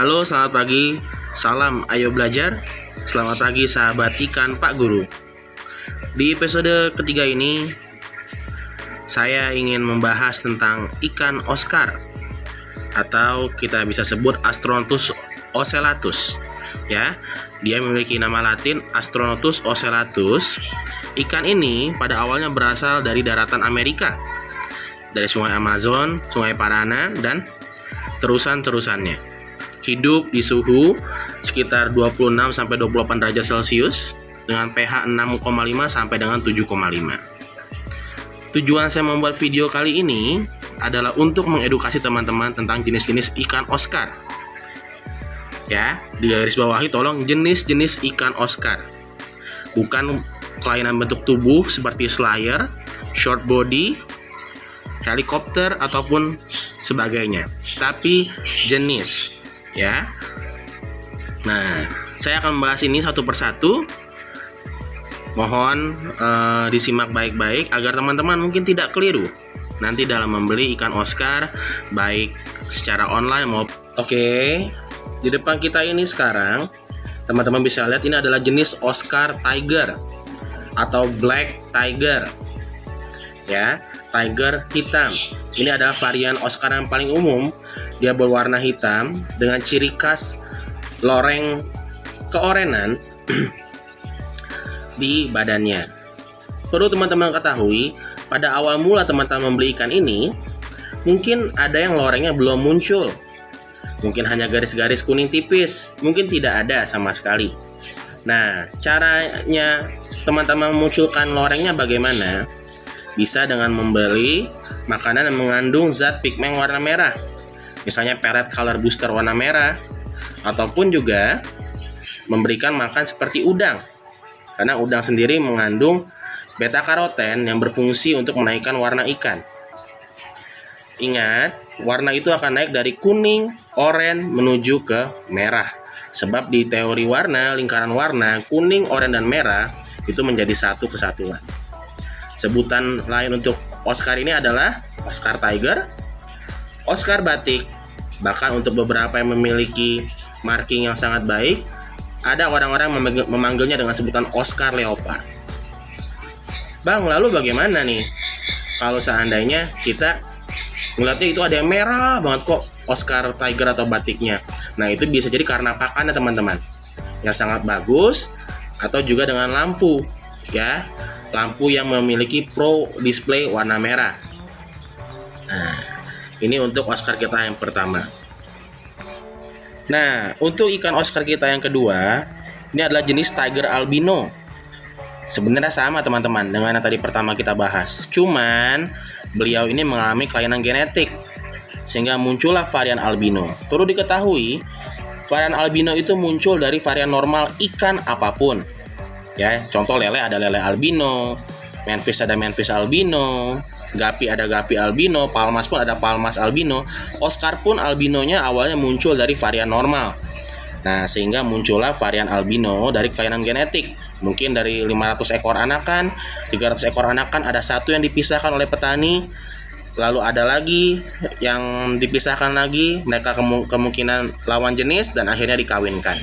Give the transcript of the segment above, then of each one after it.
Halo, selamat pagi. Salam Ayo Belajar. Selamat pagi sahabat ikan Pak Guru. Di episode ketiga ini, saya ingin membahas tentang ikan Oscar, atau kita bisa sebut Astronotus ocellatus. Ya, dia memiliki nama Latin Astronotus ocellatus. Ikan ini pada awalnya berasal dari daratan Amerika, dari sungai Amazon, sungai Parana, dan terusan-terusannya. Hidup di suhu sekitar 26-28 derajat Celcius dengan pH 6,5 sampai dengan 7,5. Tujuan saya membuat video kali ini adalah untuk mengedukasi teman-teman tentang jenis-jenis ikan Oscar. Ya, di garis bawahi tolong jenis-jenis ikan Oscar. Bukan kelainan bentuk tubuh seperti slayer, short body, helikopter ataupun sebagainya, tapi jenis, ya. Nah, saya akan membahas ini satu persatu. Mohon disimak baik-baik agar teman-teman mungkin tidak keliru nanti dalam membeli ikan Oscar, baik secara online maupun. Oke, di depan kita ini sekarang teman-teman bisa lihat ini adalah jenis Oscar Tiger atau Black Tiger, ya, tiger hitam. Ini adalah varian Oscar yang paling umum. Dia berwarna hitam dengan ciri khas loreng keorenan di badannya. Perlu teman-teman ketahui, pada awal mula teman-teman membeli ikan ini, mungkin ada yang lorengnya belum muncul. Mungkin hanya garis-garis kuning tipis, mungkin tidak ada sama sekali. Nah, caranya teman-teman memunculkan lorengnya bagaimana? Bisa dengan membeli makanan yang mengandung zat pigmen warna merah, misalnya pellet color booster warna merah, ataupun juga memberikan makan seperti udang, karena udang sendiri mengandung beta karoten yang berfungsi untuk menaikkan warna ikan. Ingat, warna itu akan naik dari kuning, oranye menuju ke merah. Sebab di teori warna, lingkaran warna, kuning, oranye, dan merah itu menjadi satu kesatuan. Sebutan lain untuk Oscar ini adalah Oscar Tiger, Oscar Batik, bahkan untuk beberapa yang memiliki marking yang sangat baik, ada orang-orang memanggilnya dengan sebutan Oscar Leopard. Bang, lalu bagaimana nih kalau seandainya kita melihatnya itu ada yang merah banget kok Oscar Tiger atau batiknya? Nah, itu bisa jadi karena pakannya teman-teman yang sangat bagus, atau juga dengan lampu, ya, lampu yang memiliki pro display warna merah. Nah, ini untuk Oscar kita yang pertama. Nah, untuk ikan Oscar kita yang kedua, ini adalah jenis Tiger Albino. Sebenarnya sama teman-teman dengan yang tadi pertama kita bahas. Cuman beliau ini mengalami kelainan genetik sehingga muncullah varian albino. Perlu diketahui, varian albino itu muncul dari varian normal ikan apapun. Ya, contoh lele ada lele albino, manfish ada manfish albino, gapi ada gapi albino, palmas pun ada palmas albino, Oscar pun albinonya awalnya muncul dari varian normal. Nah, sehingga muncullah varian albino dari kelainan genetik. Mungkin dari 500 ekor anakan, 300 ekor anakan ada satu yang dipisahkan oleh petani, lalu ada lagi yang dipisahkan lagi, mereka kemungkinan lawan jenis dan akhirnya dikawinkan.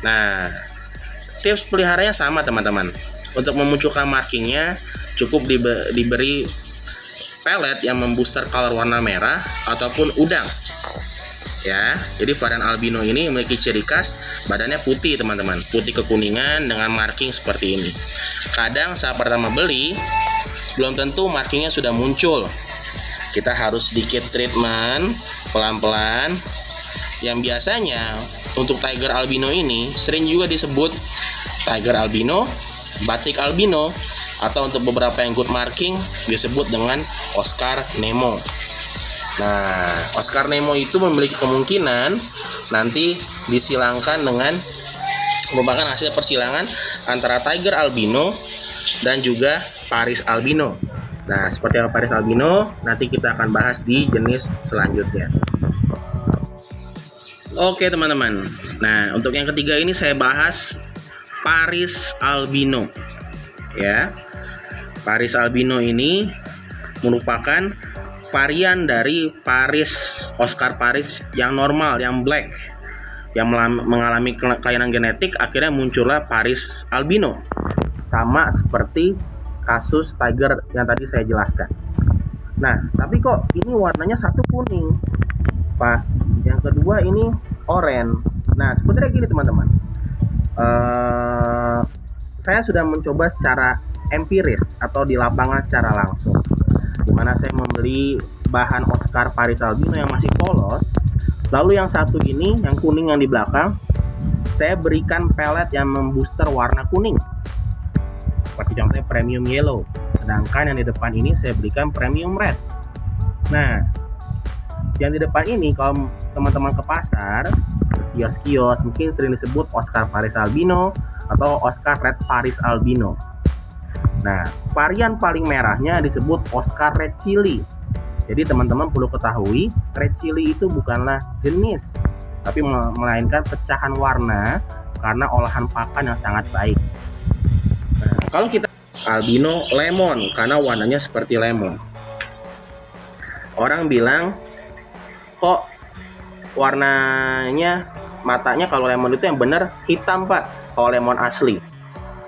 Nah, tips peliharanya sama teman-teman. Untuk memunculkan markingnya cukup diberi pellet yang membooster color warna merah ataupun udang. Ya, jadi varian albino ini memiliki ciri khas badannya putih teman-teman, putih kekuningan dengan marking seperti ini. Kadang saat pertama beli belum tentu markingnya sudah muncul. Kita harus sedikit treatment pelan-pelan. Yang biasanya untuk Tiger albino ini sering juga disebut Tiger albino, batik albino, atau untuk beberapa yang good marking disebut dengan Oscar Nemo. Nah, Oscar Nemo itu memiliki kemungkinan nanti disilangkan dengan merupakan hasil persilangan antara Tiger albino dan juga Paris albino. Nah, seperti apa Paris albino nanti kita akan bahas di jenis selanjutnya. Oke teman-teman. Nah, untuk yang ketiga ini saya bahas Paris albino. Ya. Paris albino ini merupakan varian dari Paris, Oscar Paris yang normal, yang black. yang mengalami kelainan genetik, akhirnya muncullah Paris albino. Sama seperti kasus tiger yang tadi saya jelaskan. Nah, tapi kok ini warnanya satu kuning, Pak. Yang kedua ini oranye. Nah, sebenarnya gini teman-teman. Saya sudah mencoba secara empiris atau di lapangan secara langsung, dimana saya membeli bahan Oscar Paris albino yang masih polos. Lalu yang satu ini, yang kuning yang di belakang, saya berikan pelet yang membooster warna kuning, seperti contohnya premium yellow. Sedangkan yang di depan ini saya berikan premium red. Nah, yang di depan ini kalau teman-teman ke pasar, kios-kios, mungkin sering disebut Oscar Paris albino atau Oscar Red Paris albino. Nah, varian paling merahnya disebut Oscar Red Chili. Jadi teman-teman perlu ketahui, Red Chili itu bukanlah jenis, tapi melainkan pecahan warna karena olahan pakan yang sangat baik. Nah, kalau kita albino lemon karena warnanya seperti lemon. Orang bilang, kok warnanya matanya kalau lemon itu yang benar hitam, Pak, kalau lemon asli.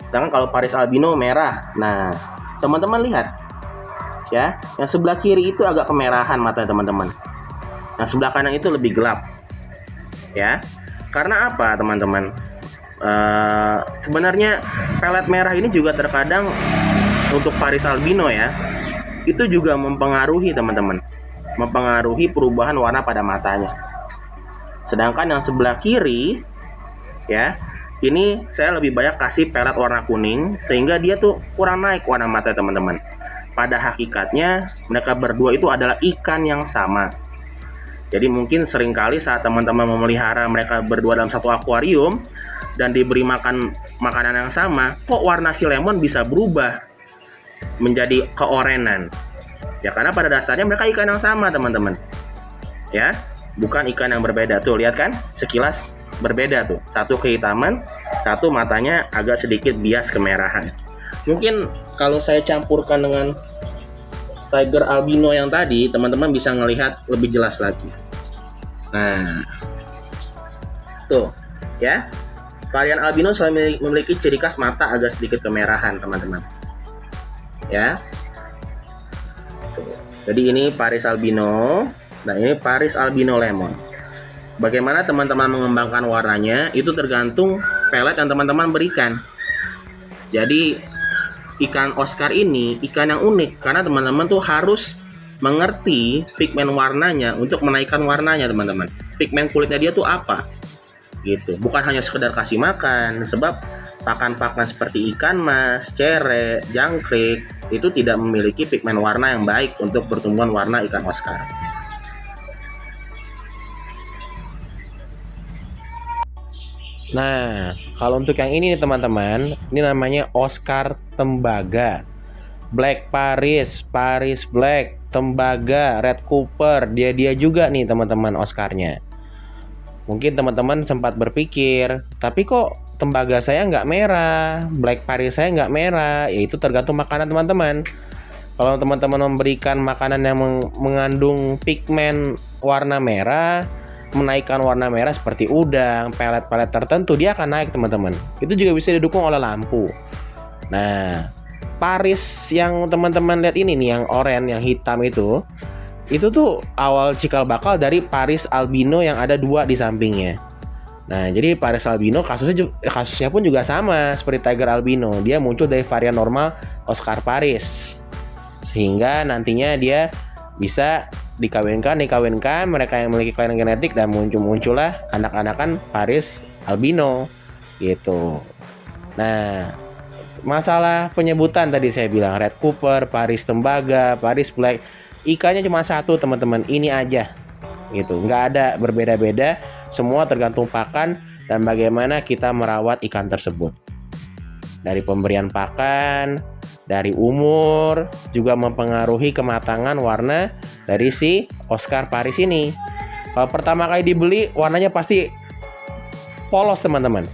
Sedangkan kalau Paris albino merah. Nah, teman-teman lihat ya, yang sebelah kiri itu agak kemerahan matanya teman-teman. Yang sebelah kanan itu lebih gelap. Ya. Karena apa, teman-teman? Sebenarnya pelet merah ini juga terkadang untuk Paris albino ya, itu juga mempengaruhi teman-teman. Mempengaruhi perubahan warna pada matanya. Sedangkan yang sebelah kiri ya, ini saya lebih banyak kasih pelet warna kuning sehingga dia tuh kurang naik warna mata teman-teman. Pada hakikatnya mereka berdua itu adalah ikan yang sama. Jadi mungkin seringkali saat teman-teman memelihara mereka berdua dalam satu akuarium dan diberi makan makanan yang sama, kok warna si lemon bisa berubah menjadi keorenan? Ya karena pada dasarnya mereka ikan yang sama teman-teman. Ya, bukan ikan yang berbeda. Tuh lihat kan, sekilas berbeda tuh. Satu kehitaman, satu matanya agak sedikit bias kemerahan. Mungkin kalau saya campurkan dengan tiger albino yang tadi, teman-teman bisa melihat lebih jelas lagi. Nah, tuh ya, varian albino selalu memiliki ciri khas mata agak sedikit kemerahan teman-teman. Ya, tuh. Jadi ini Paris albino. Nah, ini Paris albino lemon. Bagaimana teman-teman mengembangkan warnanya itu tergantung pelet yang teman-teman berikan. Jadi ikan Oscar ini ikan yang unik karena teman-teman tuh harus mengerti pigmen warnanya untuk menaikkan warnanya teman-teman. Pigmen kulitnya dia tuh apa? Gitu. Bukan hanya sekedar kasih makan, sebab pakan-pakan seperti ikan mas, cere, jangkrik itu tidak memiliki pigmen warna yang baik untuk pertumbuhan warna ikan Oscar. Nah, kalau untuk yang ini nih teman-teman, ini namanya Oscar tembaga, Black Paris, Paris Black, tembaga, Red Cooper, dia juga nih teman-teman Oscarnya. Mungkin teman-teman sempat berpikir, tapi kok tembaga saya nggak merah, Black Paris saya nggak merah? Ya itu tergantung makanan teman-teman. Kalau teman-teman memberikan makanan yang mengandung pigmen warna merah, menaikkan warna merah seperti udang, pelet-pelet tertentu, dia akan naik teman-teman. Itu juga bisa didukung oleh lampu. Nah, Paris yang teman-teman lihat ini nih, yang oranye, yang hitam itu tuh awal cikal bakal dari Paris albino yang ada 2 di sampingnya. Nah, jadi Paris albino kasusnya pun juga sama seperti tiger albino. Dia muncul dari varian normal Oscar Paris. Sehingga nantinya dia bisa dikawinkan mereka yang memiliki kelainan genetik dan muncullah anak-anakan Paris albino gitu. Nah, masalah penyebutan tadi saya bilang Red Cooper, Paris tembaga, Paris Black, ikannya cuma satu teman-teman, ini aja gitu. Nggak ada berbeda-beda, semua tergantung pakan dan bagaimana kita merawat ikan tersebut. Dari pemberian pakan, dari umur, juga mempengaruhi kematangan warna dari si Oscar Paris ini. Kalau pertama kali dibeli, warnanya pasti polos teman-teman.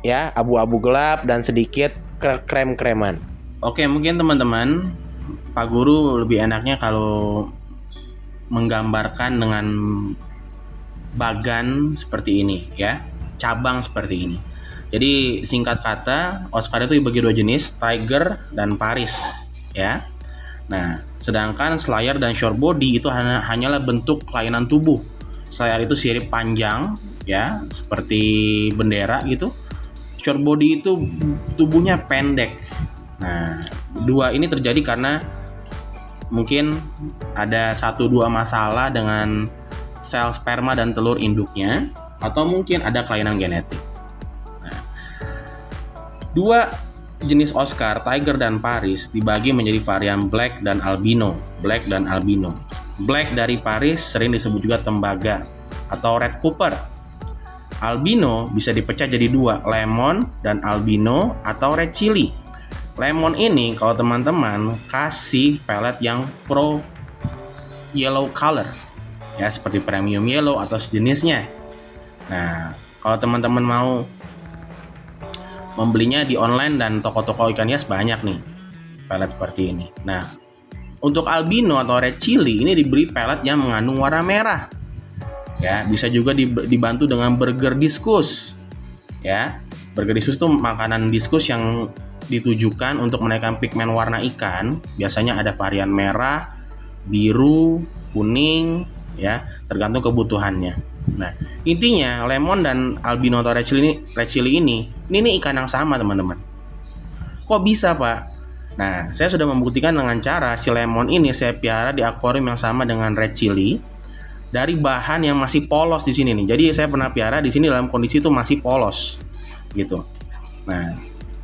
Ya, abu-abu gelap dan sedikit krem-kreman. Oke, mungkin teman-teman, Pak Guru lebih enaknya kalau menggambarkan dengan bagan seperti ini ya, cabang seperti ini. Jadi singkat kata, Oscar itu dibagi dua jenis, Tiger dan Paris ya. Nah, sedangkan Slayer dan short body itu hanyalah bentuk kelainan tubuh. Slayer itu sirip panjang ya, seperti bendera gitu. Short body itu tubuhnya pendek. Nah, dua ini terjadi karena mungkin ada 1-2 masalah dengan sel sperma dan telur induknya, atau mungkin ada kelainan genetik. Dua jenis Oscar, Tiger dan Paris, dibagi menjadi varian Black dan Albino. Black dan Albino. Black dari Paris sering disebut juga tembaga atau Red Cooper. Albino bisa dipecah jadi dua, lemon dan albino atau red chili. Lemon ini kalau teman-teman kasih pelet yang pro yellow color, ya seperti premium yellow atau sejenisnya. Nah, kalau teman-teman mau membelinya di online dan toko-toko ikan hias banyak nih pelet seperti ini. Nah, untuk albino atau red chili ini diberi pelet yang mengandung warna merah. Ya, bisa juga dibantu dengan burger diskus. Ya, burger diskus itu makanan diskus yang ditujukan untuk menaikkan pigmen warna ikan. Biasanya ada varian merah, biru, kuning, ya, tergantung kebutuhannya. Nah, intinya lemon dan albino atau red chili ini ikan yang sama, teman-teman. Kok bisa, Pak? Nah, saya sudah membuktikan dengan cara si lemon ini saya piara di akuarium yang sama dengan red chili dari bahan yang masih polos di sini nih. Jadi saya pernah piara di sini dalam kondisi itu masih polos, gitu. Nah,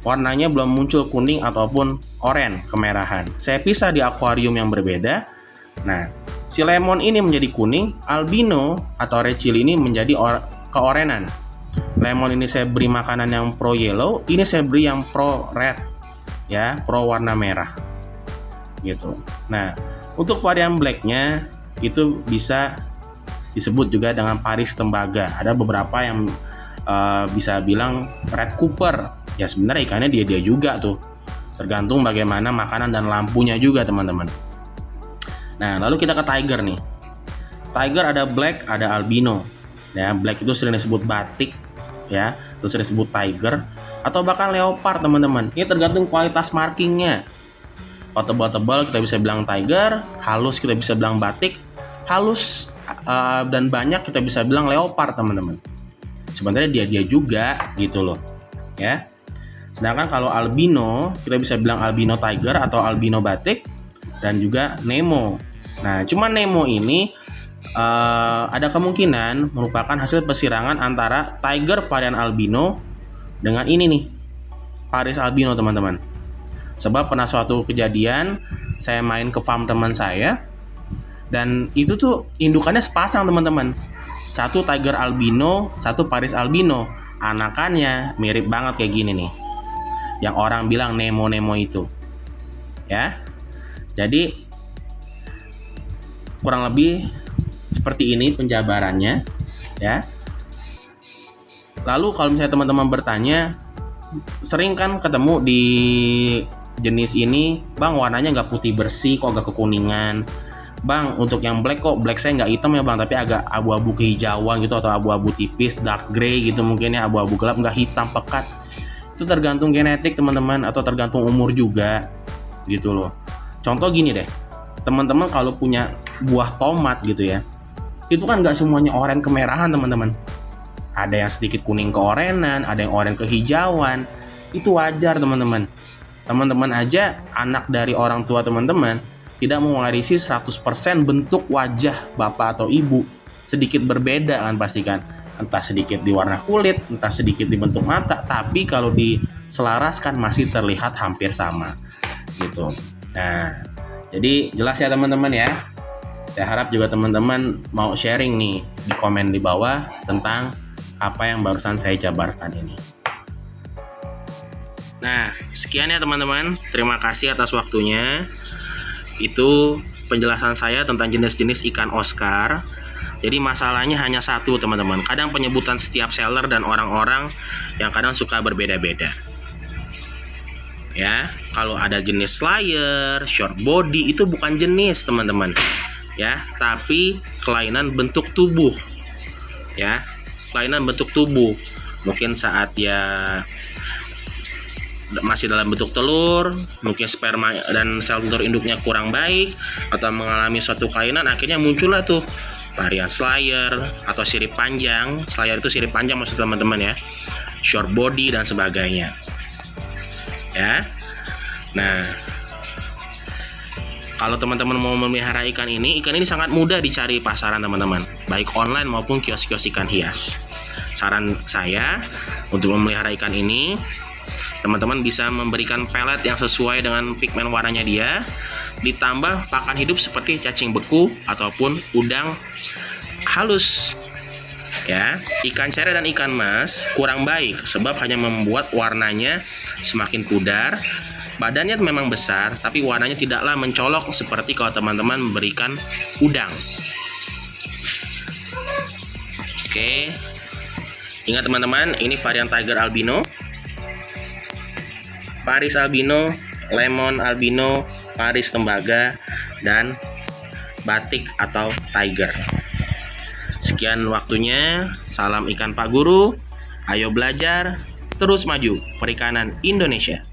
warnanya belum muncul kuning ataupun oranye kemerahan. Saya pisah di akuarium yang berbeda. Nah, si lemon ini menjadi kuning, albino atau red chili ini menjadi keorenan. Lemon ini saya beri makanan yang pro yellow, ini saya beri yang pro red, ya, pro warna merah, gitu. Nah, untuk varian blacknya itu bisa disebut juga dengan Paris tembaga. Ada beberapa yang bisa bilang Red Cooper. Ya sebenarnya ikannya dia juga tuh. Tergantung bagaimana makanan dan lampunya juga, teman-teman. Nah, lalu kita ke Tiger nih. Tiger ada black, ada albino. Ya, black itu sering disebut batik, ya, terus sering disebut tiger, atau bahkan leopard, teman-teman. Ini tergantung kualitas markingnya. Kalau tebal-tebal kita bisa bilang tiger, halus kita bisa bilang batik, halus dan banyak kita bisa bilang leopard, teman-teman. Sebenarnya dia juga gitu loh, ya. Sedangkan kalau albino kita bisa bilang albino tiger atau albino batik dan juga Nemo. Nah, cuma Nemo ini ada kemungkinan merupakan hasil persirangan antara tiger varian albino dengan ini nih, Paris albino, teman-teman. Sebab pernah suatu kejadian saya main ke farm teman saya dan itu tuh indukannya sepasang, teman-teman. Satu tiger albino, satu Paris albino. Anakannya mirip banget kayak gini nih. Yang orang bilang Nemo itu. Ya. Jadi kurang lebih seperti ini penjabarannya, ya. Lalu kalau misalnya teman-teman bertanya, sering kan ketemu di jenis ini, Bang, warnanya nggak putih bersih, kok agak kekuningan. Bang, untuk yang black kok black saya nggak hitam ya Bang, tapi agak abu-abu kehijauan gitu, atau abu-abu tipis, dark gray gitu mungkin ya, abu-abu gelap, nggak hitam pekat. Itu tergantung genetik, teman-teman, atau tergantung umur juga gitu loh. Contoh gini deh, teman-teman kalau punya buah tomat gitu ya, itu kan nggak semuanya oranye kemerahan, teman-teman. Ada yang sedikit kuning keorenan, ada yang oranye kehijauan. Itu wajar, teman-teman. Teman-teman aja anak dari orang tua teman-teman tidak mewarisi 100% bentuk wajah bapak atau ibu. Sedikit berbeda kan pastikan. Entah sedikit di warna kulit, entah sedikit di bentuk mata, tapi kalau diselaraskan masih terlihat hampir sama gitu. Nah, jadi jelas ya teman-teman ya. Saya harap juga teman-teman mau sharing nih di komen di bawah tentang apa yang barusan saya jabarkan ini. Nah, sekian ya teman-teman. Terima kasih atas waktunya. Itu penjelasan saya tentang jenis-jenis ikan Oscar. Jadi masalahnya hanya satu, teman-teman. Kadang penyebutan setiap seller dan orang-orang yang kadang suka berbeda-beda. Ya, kalau ada jenis slayer, short body itu bukan jenis, teman-teman. Ya, tapi kelainan bentuk tubuh. ya. Kelainan bentuk tubuh, mungkin saat ya masih dalam bentuk telur, mungkin sperma dan sel telur induknya kurang baik, atau mengalami suatu kelainan, akhirnya muncullah tuh varian slayer atau sirip panjang. Slayer itu sirip panjang maksud teman-teman ya, short body dan sebagainya ya. Nah, kalau teman-teman mau memelihara ikan ini sangat mudah dicari pasaran teman-teman, baik online maupun kios-kios ikan hias. Saran saya untuk memelihara ikan ini, teman-teman bisa memberikan pelet yang sesuai dengan pigmen warnanya dia, ditambah pakan hidup seperti cacing beku ataupun udang halus. Ya, ikan cere dan ikan mas kurang baik sebab hanya membuat warnanya semakin pudar. Badannya memang besar, tapi warnanya tidaklah mencolok seperti kalau teman-teman memberikan udang. Oke, ingat teman-teman, ini varian Tiger albino, Paris albino, Lemon albino, Paris tembaga, dan batik atau tiger. Sekian waktunya, salam ikan Pak Guru, ayo belajar, terus maju perikanan Indonesia.